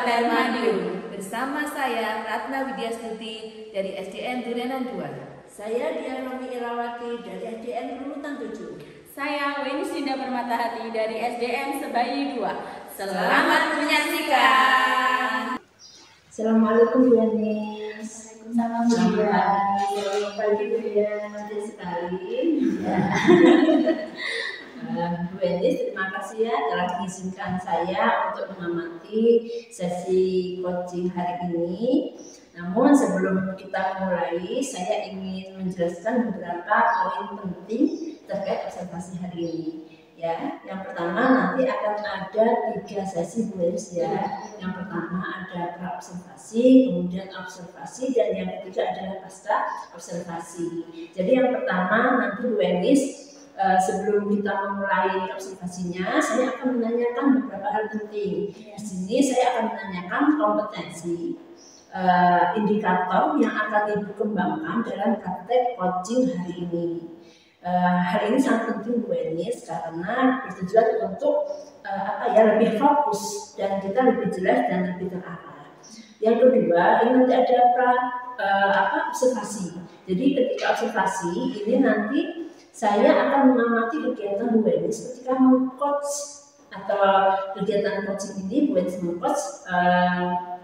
Kabupaten Madiun. Bersama saya Ratna Widyastuti dari SDN Durenan 2. Saya Dianomi Irawati dari SDN Runutan 7. Saya Weni Sinda Permatahati dari SDN Sebayi 2. Selamat menyaksikan. Assalamualaikum Bu Yanis. Salam Selamat pagi Bu Yanis sekali. Bu Yanis, terima kasih ya telah mengizinkan saya untuk mengamati sesi coaching hari ini. Namun sebelum kita mulai, saya ingin menjelaskan beberapa poin penting terkait observasi hari ini. Ya, yang pertama nanti akan ada 3 sesi Bu Yanis ya. Yang pertama ada pra-observasi, kemudian observasi, dan yang ketiga adalah pasca observasi. Jadi yang pertama nanti Bu Yanis, sebelum kita memulai observasinya, saya akan menanyakan beberapa hal penting. Di sini saya akan menanyakan kompetensi, indikator yang akan Ibu kembangkan dalam praktek coaching hari ini. Hal ini sangat penting Bu Yanis karena bertujuan untuk lebih fokus dan kita lebih jelas dan lebih terarah. Yang kedua, ini nanti ada observasi. Jadi ketika observasi ini nanti saya akan mengamati kegiatan Bu Yanis ketika meng-coach atau kegiatan coaching ini Bu Yanis meng-coach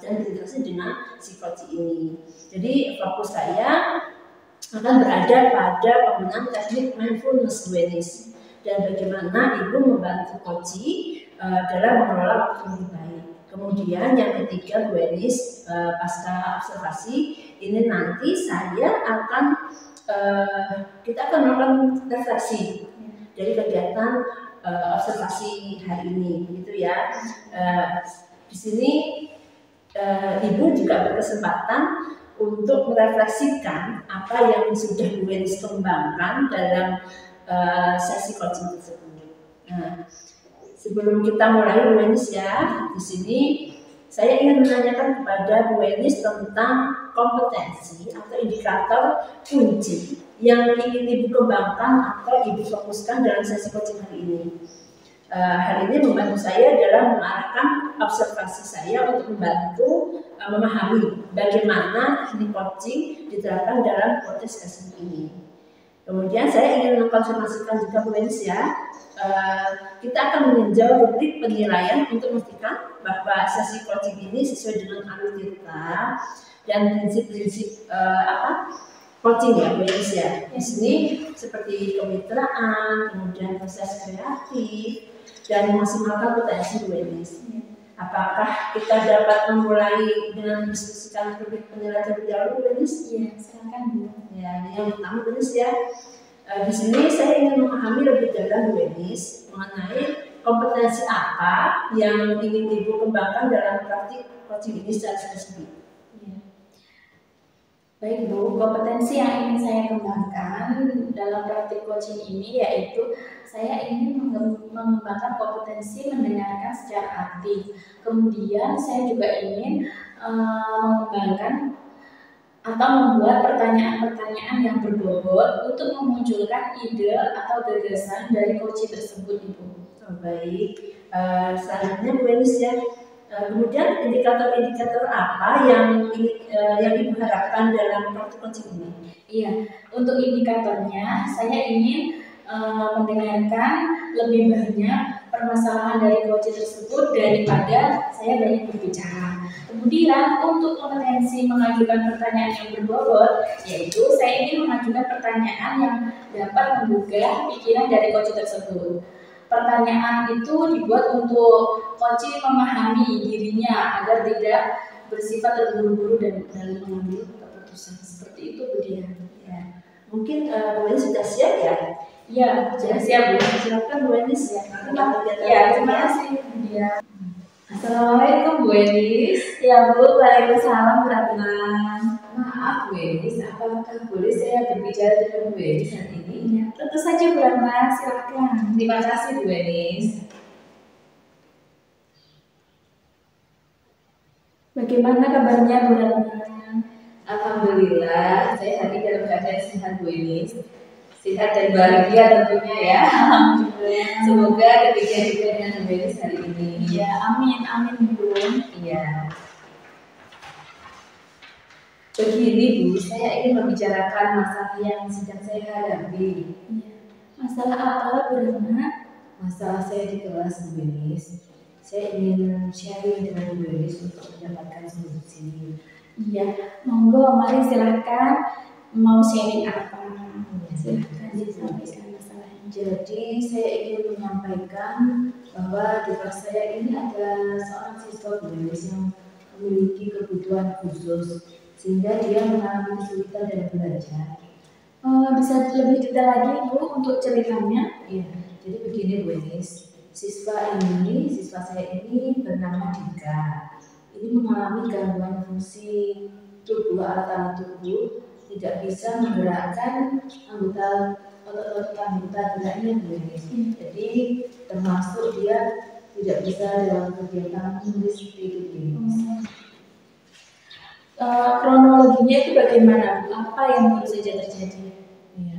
dan berinteraksi dengan si coach ini. Jadi fokus saya akan berada pada penggunaan teknik mindfulness Bu Yanis dan bagaimana Ibu membantu coaching dalam mengelola waktu lebih baik. Kemudian yang ketiga Bu Yanis, pasca observasi ini nanti saya akan kita akan melakukan refleksi dari kegiatan observasi hari ini, gitu ya. Di sini Ibu juga berkesempatan untuk merefleksikan apa yang sudah Bu Yanis kembangkan dalam sesi coaching tersebut. Nah, sebelum kita mulai Bu Yanis ya, di sini saya ingin menanyakan kepada Bu Yanis tentang kompetensi atau indikator kunci yang ingin Ibu kembangkan atau Ibu fokuskan dalam sesi coaching hari ini. Hal ini membantu saya dalam mengarahkan observasi saya untuk membantu memahami bagaimana teknik coaching diterapkan dalam konteks sesi ini. Kemudian saya ingin mengkonfirmasikan juga Bu Yanis ya, kita akan meninjau rubrik penilaian untuk memastikan bahwa sesi coaching ini sesuai dengan alur kita dan prinsip-prinsip coaching ya Bu Yanis ya. Di sini seperti kemitraan, kemudian proses kreatif, dan memaksimalkan potensi Bu Yanis. Apakah kita dapat memulai dengan mendiskusikan rubrik penilaian terlebih dahulu Bu Yanis? Iya, silakan Bu. Ya, yang pertama Bu Yanis ya. Di sini saya ingin memahami lebih dalam Bu Yanis mengenai kompetensi apa yang ingin Ibu kembangkan dalam praktik coaching ini secara spesifik. Ya. Baik Bu, kompetensi yang ingin saya kembangkan dalam praktik coaching ini yaitu saya ingin mengembangkan kompetensi mendengarkan secara aktif. Kemudian saya juga ingin mengembangkan atau membuat pertanyaan-pertanyaan yang berbobot untuk memunculkan ide atau gagasan dari coaching tersebut, Ibu. Baik, selanjutnya Bu Yanis ya. Kemudian indikator-indikator apa yang Ibu harapkan dalam praktik coaching ini? Iya, untuk indikatornya saya ingin mendengarkan lebih banyak permasalahan dari coaching tersebut daripada saya banyak berbicara. Kemudian untuk kompetensi mengajukan pertanyaan yang berbobot, yaitu saya ingin mengajukan pertanyaan yang dapat menggugah pikiran dari coaching tersebut. Pertanyaan itu dibuat untuk coaching memahami dirinya agar tidak bersifat terburu-buru dan dalam mengambil keputusan. Seperti itu Bu Dia. Ya. Mungkin Bu Yanis sudah siap ya? Iya, sudah siap Bu. Silakan Bu Yanis ya. Terima kasih Bu Dia. Assalamualaikum Bu Yanis. Ya Bu, waalaikumsalam Bu Ratna. Maaf Bu Yanis, apakah boleh saya berbicara dengan Bu Yanis saat ini? Ya, tentu saja Bu Ratna, silakan. Terima kasih Bu Yanis. Bagaimana kabarnya Bu Ratna? Alhamdulillah, saya hari dalam keadaan sehat Bu Yanis. Sehat dan bahagia tentunya ya. Alhamdulillah. Semoga demikian juga dengan Bu Elis hari ini. Ya, amin, amin Bu. Iya. Begini Bu, saya ingin membicarakan masalah yang sedang saya hadapi. Ya. Masalah apa Bu Ratna? Masalah saya di kelas Bu Elis. Saya ingin sharing dengan Bu Elis untuk mendapatkan solusi. Iya, monggo, mari silahkan. Mau sharing apa? Silahkan disampaikan masalahnya. Jadi saya ingin menyampaikan bahwa di kelas saya ini ada seorang siswa Bu Elis yang memiliki kebutuhan khusus sehingga dia mengalami kesulitan dalam belajar. Bisa lebih detail lagi Bu untuk ceritanya? Iya, jadi begini Bu Elis, siswa saya ini bernama Dika. Ini mengalami gangguan fungsi tubuh, alat-alat tubuh, tidak bisa menggerakkan otot-otot anggota geraknya Bu Elis. Jadi termasuk dia tidak bisa dalam kegiatan menulis seperti itu Bu Elis. Kronologinya itu bagaimana Bu? Apa yang baru saja terjadi? Iya.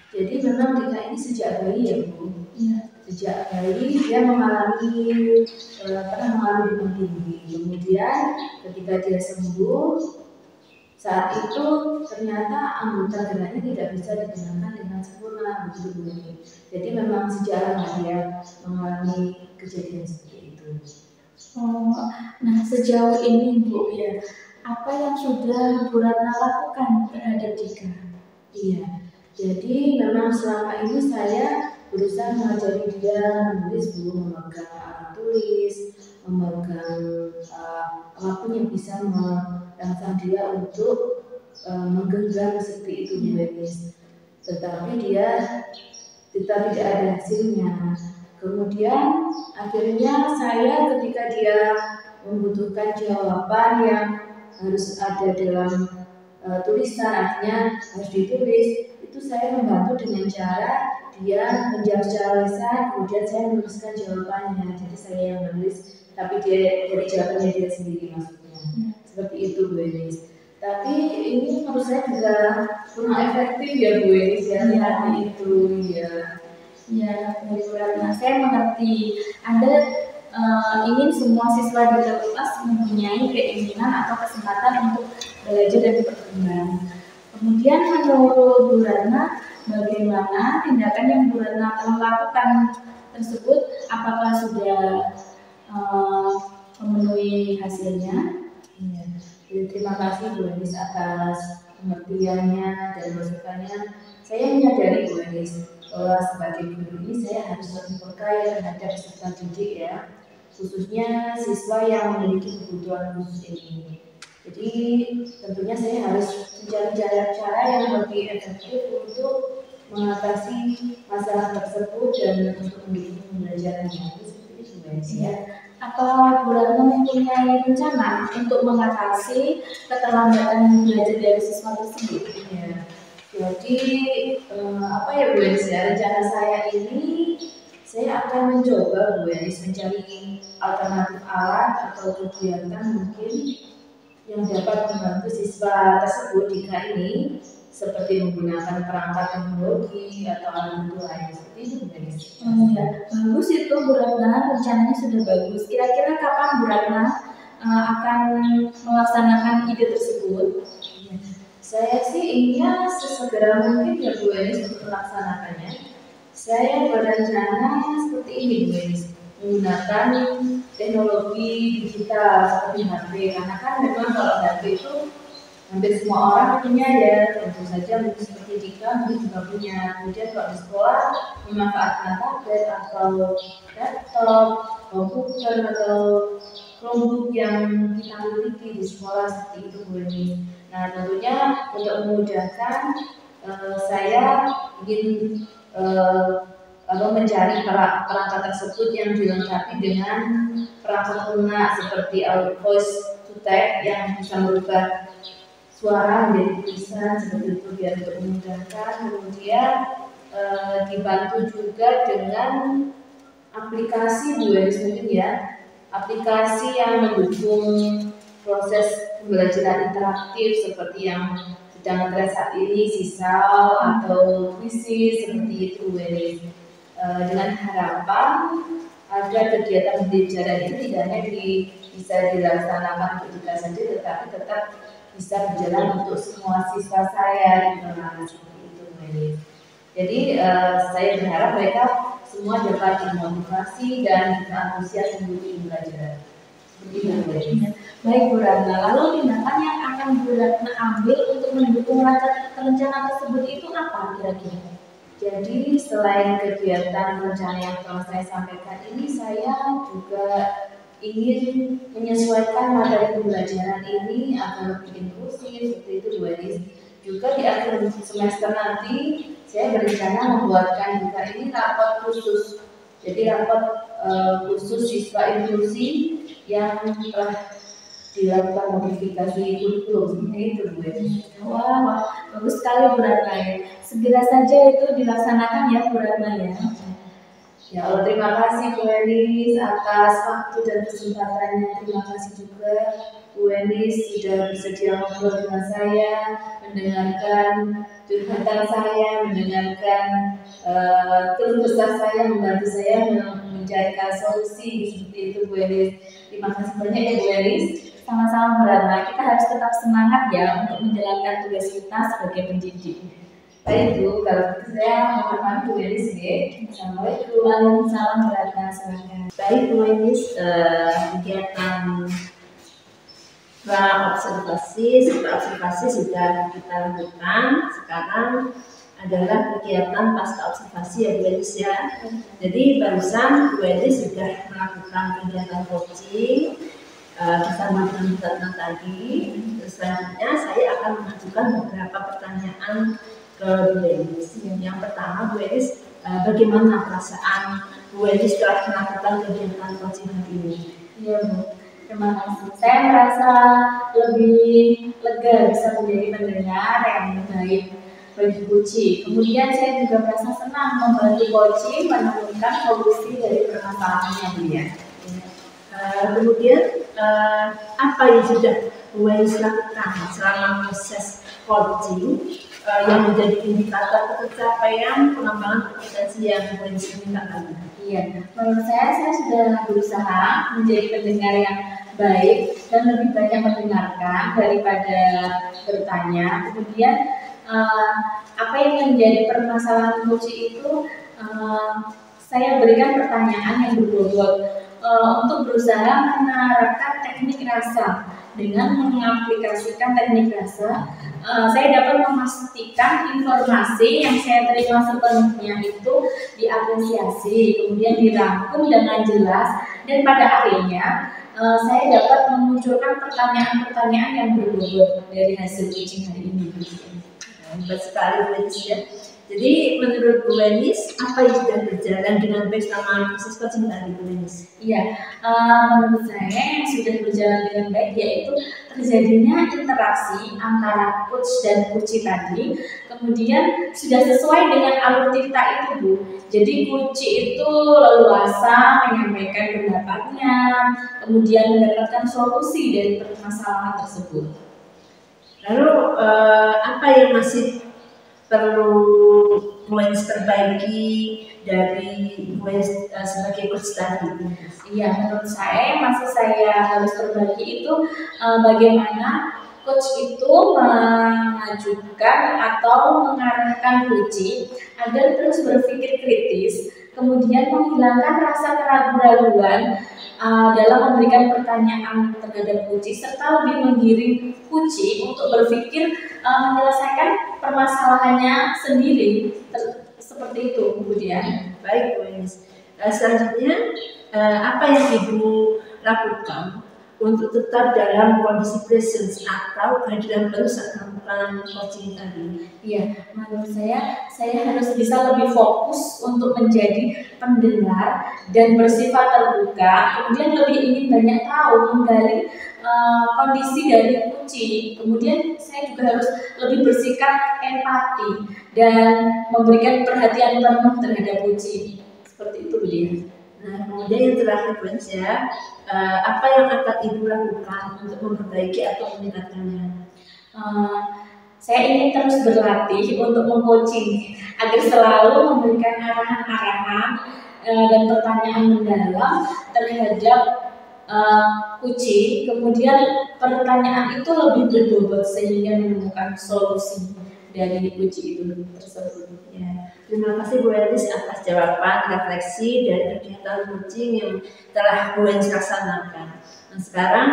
Jadi memang Dika ini sejak bayi ya Bu. Iya. Sejak bayi dia pernah mengalami demam tinggi. Kemudian ketika dia sembuh, saat itu ternyata anggota geraknya tidak bisa digunakan dengan sempurna begitu Bu. Jadi memang sejak lama dia mengalami kejadian seperti itu. Nah sejauh ini Bu ya, apa yang sudah Bu Ratna lakukan terhadap Dika? Iya, jadi memang selama ini saya berusaha mengajari dia menulis Bu, memegang alat tulis, memegang apapun yang bisa merangsang dia untuk menggenggam seperti itu Bu Elis. Tetapi dia tidak ada hasilnya. Kemudian akhirnya saya ketika dia membutuhkan jawaban yang harus ada dalam tulisan, artinya harus ditulis, itu saya membantu dengan cara dia menjawab secara lisan, kemudian saya menuliskan jawabannya. Jadi saya yang menulis, tapi dia dari jawabannya dia sendiri maksudnya. Seperti itu Bu Elis. Tapi ini menurut saya juga kurang efektif ya Bu Elis ya, seperti itu ya. Ya, Bu Ratna, saya mengerti. Anda ingin semua siswa di kelas mempunyai keinginan atau kesempatan untuk belajar dan berkembang. Kemudian menurut Bu Ratna, bagaimana tindakan yang Bu Ratna telah lakukan tersebut? Apakah sudah memenuhi hasilnya? Iya. Jadi, terima kasih Bu Elis atas pengertiannya dan masukannya. Saya menyadari Bu Elis bahwa sebagai guru ini saya harus lebih peka terhadap peserta didik ya, khususnya siswa yang memiliki kebutuhan khusus ini. Jadi tentunya saya harus mencari cara yang lebih efektif untuk mengatasi masalah tersebut dan untuk mendukung pembelajarannya. Seperti itu ya. Apa Bu Ratna mempunyai rencana untuk mengatasi keterlambatan belajar dari siswa tersebut? Ya. Jadi apa ya Bu Elis ya, rencana saya ini saya akan mencoba Bu Elis mencari alternatif alat atau kegiatan mungkin yang dapat membantu siswa tersebut jika ini seperti menggunakan perangkat teknologi atau alat bantu lain seperti itu Bu Elis. Ya, bagus itu Bu Ratna, rencananya sudah bagus. Kira-kira kapan Bu Ratna akan melaksanakan ide tersebut? Saya sih inginnya sesegera mungkin ya Bu Elis untuk melaksanakannya. Saya berencana seperti ini Bu Elis, menggunakan teknologi digital seperti HP, karena kan memang kalau HP itu hampir semua orang punya ya, tentu saja mungkin seperti Dika mungkin juga punya. Kemudian kalau di sekolah memanfaatkan tablet atau laptop, komputer atau Chromebook yang kita miliki di sekolah seperti itu Bu Elis. Nah tentunya untuk memudahkan saya ingin mencari perangkat tersebut yang dilengkapi dengan perangkat lunak seperti voice to text yang bisa merubah suara menjadi tulisan seperti itu biar untuk memudahkan. Kemudian dibantu juga dengan aplikasi Bu Elis mungkin ya, aplikasi yang mendukung proses pembelajaran interaktif seperti yang sedang tren saat ini, Sisal atau Quizizz seperti itu Bu Elis. dengan harapan agar kegiatan pembelajaran itu tidak hanya bisa dilaksanakan untuk kita saja, tetapi tetap bisa berjalan untuk semua siswa saya di mana seperti itu, Bu Elis. Jadi saya berharap mereka semua dapat dimotivasi dan antusias mengikuti pembelajaran. Baik Bu Ratna, lalu tindakan yang akan Bu Ratna ambil untuk mendukung rencana tersebut itu apa kira-kira? Jadi selain kegiatan rencana yang telah saya sampaikan ini, saya juga ingin menyesuaikan materi pembelajaran ini agar lebih inklusif seperti itu Bu Elis. Juga di akhir semester nanti saya berencana membuatkan juga ini rapat khusus. Jadi rapat khusus siswa inklusi yang telah dilakukan modifikasi kurikulum seperti itu Bu Elis. Wah, bagus sekali Bu Ratna ya. Segera saja itu dilaksanakan ya Bu Ratna ya. Ya Allah, terima kasih Bu Elis atas waktu dan kesempatannya. Terima kasih juga Bu Elis sudah bersedia ngobrol dengan saya, mendengarkan curhatan saya, mendengarkan keluh kesah saya, membantu saya mencarikan solusi seperti itu Bu Elis. Terima kasih banyak ya Bu Elis. Sama-sama Bu Ratna, kita harus tetap semangat ya untuk menjalankan tugas kita sebagai pendidik. Baik Bu, kalau begitu saya mohon maaf Bu Elis ya. Assalamualaikum. Waalaikumsalam Bu Ratna, silakan. Baik Bu Elis, kegiatan observasi sudah kita lakukan. Sekarang adalah kegiatan pasca observasi ya Bu Elis ya. Jadi barusan Bu Elis sudah melakukan kegiatan coaching bersama dengan Bu Ratna tadi. Selanjutnya saya akan mengajukan beberapa pertanyaan ke Bu Elis. Yang pertama Bu Elis, bagaimana perasaan Bu Elis setelah melakukan kegiatan coaching hari ini? Iya Bu, terima kasih. Saya merasa lebih lega bisa menjadi pendengar yang baik bagi Kuci. Kemudian saya juga merasa senang membantu Kuci menemukan solusi dari permasalahannya Bu ya. Kemudian apa yang sudah Bu Elis lakukan selama proses coaching yang menjadi indikator pencapaian pengembangan kompetensi yang Bu Elis mintakan? Iya, menurut saya sudah berusaha menjadi pendengar yang baik dan lebih banyak mendengarkan daripada bertanya. Kemudian apa yang menjadi permasalahan Kuci itu saya berikan pertanyaan yang berbobot untuk berusaha menerapkan teknik rasa. Dengan mengaplikasikan teknik rasa, saya dapat memastikan informasi yang saya terima sepenuhnya itu diapresiasi, kemudian dirangkum dengan jelas, dan pada akhirnya saya dapat memunculkan pertanyaan-pertanyaan yang berbobot dari hasil coaching hari ini. Hebat sekali Bu Elis ya. Jadi menurut Bu Elis, apa yang sudah berjalan dengan baik selama proses coaching tadi Bu Elis? Iya, menurut saya yang sudah berjalan dengan baik yaitu terjadinya interaksi antara coach dan coachee tadi, kemudian sudah sesuai dengan alur cerita itu Bu. Jadi coachee itu leluasa menyampaikan pendapatnya, kemudian mendapatkan solusi dari permasalahan tersebut. Lalu apa yang masih perlu Bu Elis perbaiki dari Bu Elis sebagai coach tadi? Iya, menurut saya masih saya harus perbaiki itu bagaimana coach itu mengajukan atau mengarahkan coachee agar terus berpikir kritis, kemudian menghilangkan rasa keraguan-raguan dalam memberikan pertanyaan terhadap coachee, serta lebih menggiring coachee untuk berpikir menyelesaikan permasalahannya sendiri, seperti itu kemudian. Baik Bu Elis. Selanjutnya apa yang Ibu lakukan untuk tetap dalam kondisi presence atau kehadiran penuh saat melakukan coaching tadi? Iya, menurut saya harus bisa lebih fokus untuk menjadi pendengar dan bersifat terbuka, kemudian lebih ingin banyak tahu, menggali kondisi dari coaching. Kemudian saya juga harus lebih bersikap empati dan memberikan perhatian penuh terhadap coaching. Seperti itu dia. Nah, kemudian yang terakhir Bu Elis ya, apa yang akan Ibu lakukan untuk memperbaiki atau meningkatkannya? saya ingin terus berlatih untuk mengcoaching agar selalu memberikan arahan-arahan dan pertanyaan mendalam terhadap kucing. Kemudian pertanyaan itu lebih berbobot sehingga menemukan solusi dari kucing itu tersebut. Ya, terima kasih Bu Elis atas jawaban refleksi dari kegiatan coaching yang telah Bu Elis laksanakan. Nah, sekarang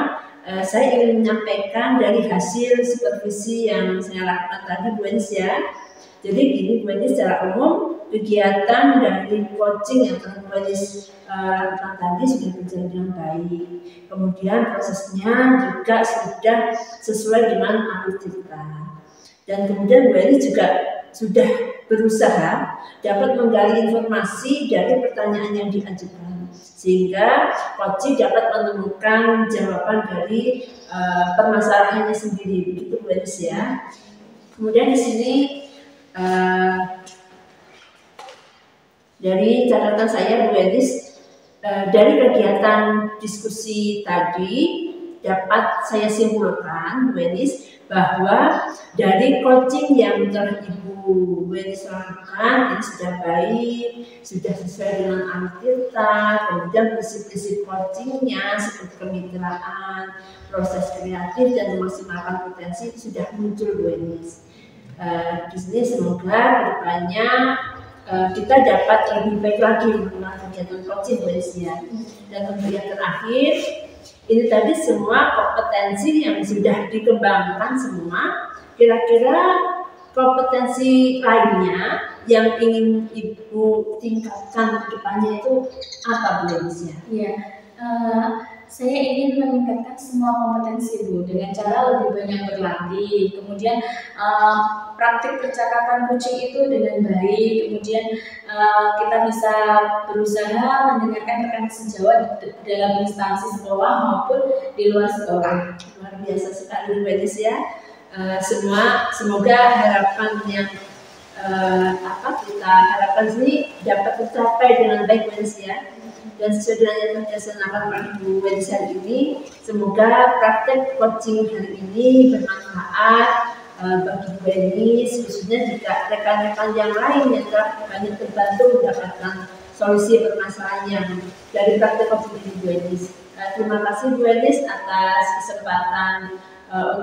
saya ingin menyampaikan dari hasil supervisi yang saya lakukan tadi Bu Elis ya. Jadi gini Bu Elis, secara umum kegiatan dari coaching yang telah Bu Elis lakukan tadi sudah berjalan dengan baik. Kemudian prosesnya juga sudah sesuai dengan alur cerita. Dan kemudian Bu Elis juga sudah berusaha dapat menggali informasi dari pertanyaan yang diajukan, sehingga coaching dapat menemukan jawaban dari permasalahannya sendiri, begitu Bu Elis ya. Kemudian di sini dari catatan saya Bu Elis, dari kegiatan diskusi tadi dapat saya simpulkan Bu Elis bahwa dari coaching yang telah Ibu Elis lakukan ini sudah baik, sudah sesuai dengan alur cerita, kemudian prinsip-prinsip coachingnya seperti kemitraan, proses kreatif dan memaksimalkan potensi itu sudah muncul Bu Elis. Di sini semoga kedepannya kita dapat lebih baik lagi mengenal kegiatan coaching Bu Elis ya. Dan untuk yang terakhir, ini tadi semua kompetensi yang sudah dikembangkan semua. Kira-kira kompetensi lainnya yang ingin Ibu tingkatkan ke depannya itu apa Bu Elis ya? Iya, saya ingin meningkatkan semua kompetensi Bu dengan cara lebih banyak berlatih, kemudian praktik percakapan kucing itu dengan baik, kemudian kita bisa berusaha mendengarkan rekan sejawat dalam instansi sekolah maupun di luar sekolah. Luar biasa sekali Bu Elis ya. Semoga harapan yang kita harapkan ini dapat tercapai dengan baik Bu Elis ya. Dan sesuai dengan yang telah dilaksanakan oleh Bu Elis hari ini, semoga praktek coaching hari ini bermanfaat bagi Bu Elis, khususnya jika rekan-rekan yang lain yang telah banyak terbantu mendapatkan solusi permasalahan yang dari praktek coaching ini Bu Elis. Terima kasih Bu Elis atas kesempatan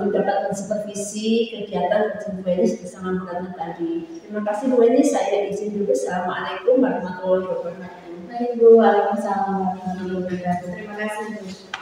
untuk dapat mensupervisi kegiatan coaching Bu Elis bersama Bu Ratna tadi. Terima kasih Bu Elis, saya izin dulu. Assalamualaikum warahmatullahi wabarakatuh. Baik Bu, waalaikumsalam warahmatullahi wabarakatuh. Terima kasih Bu.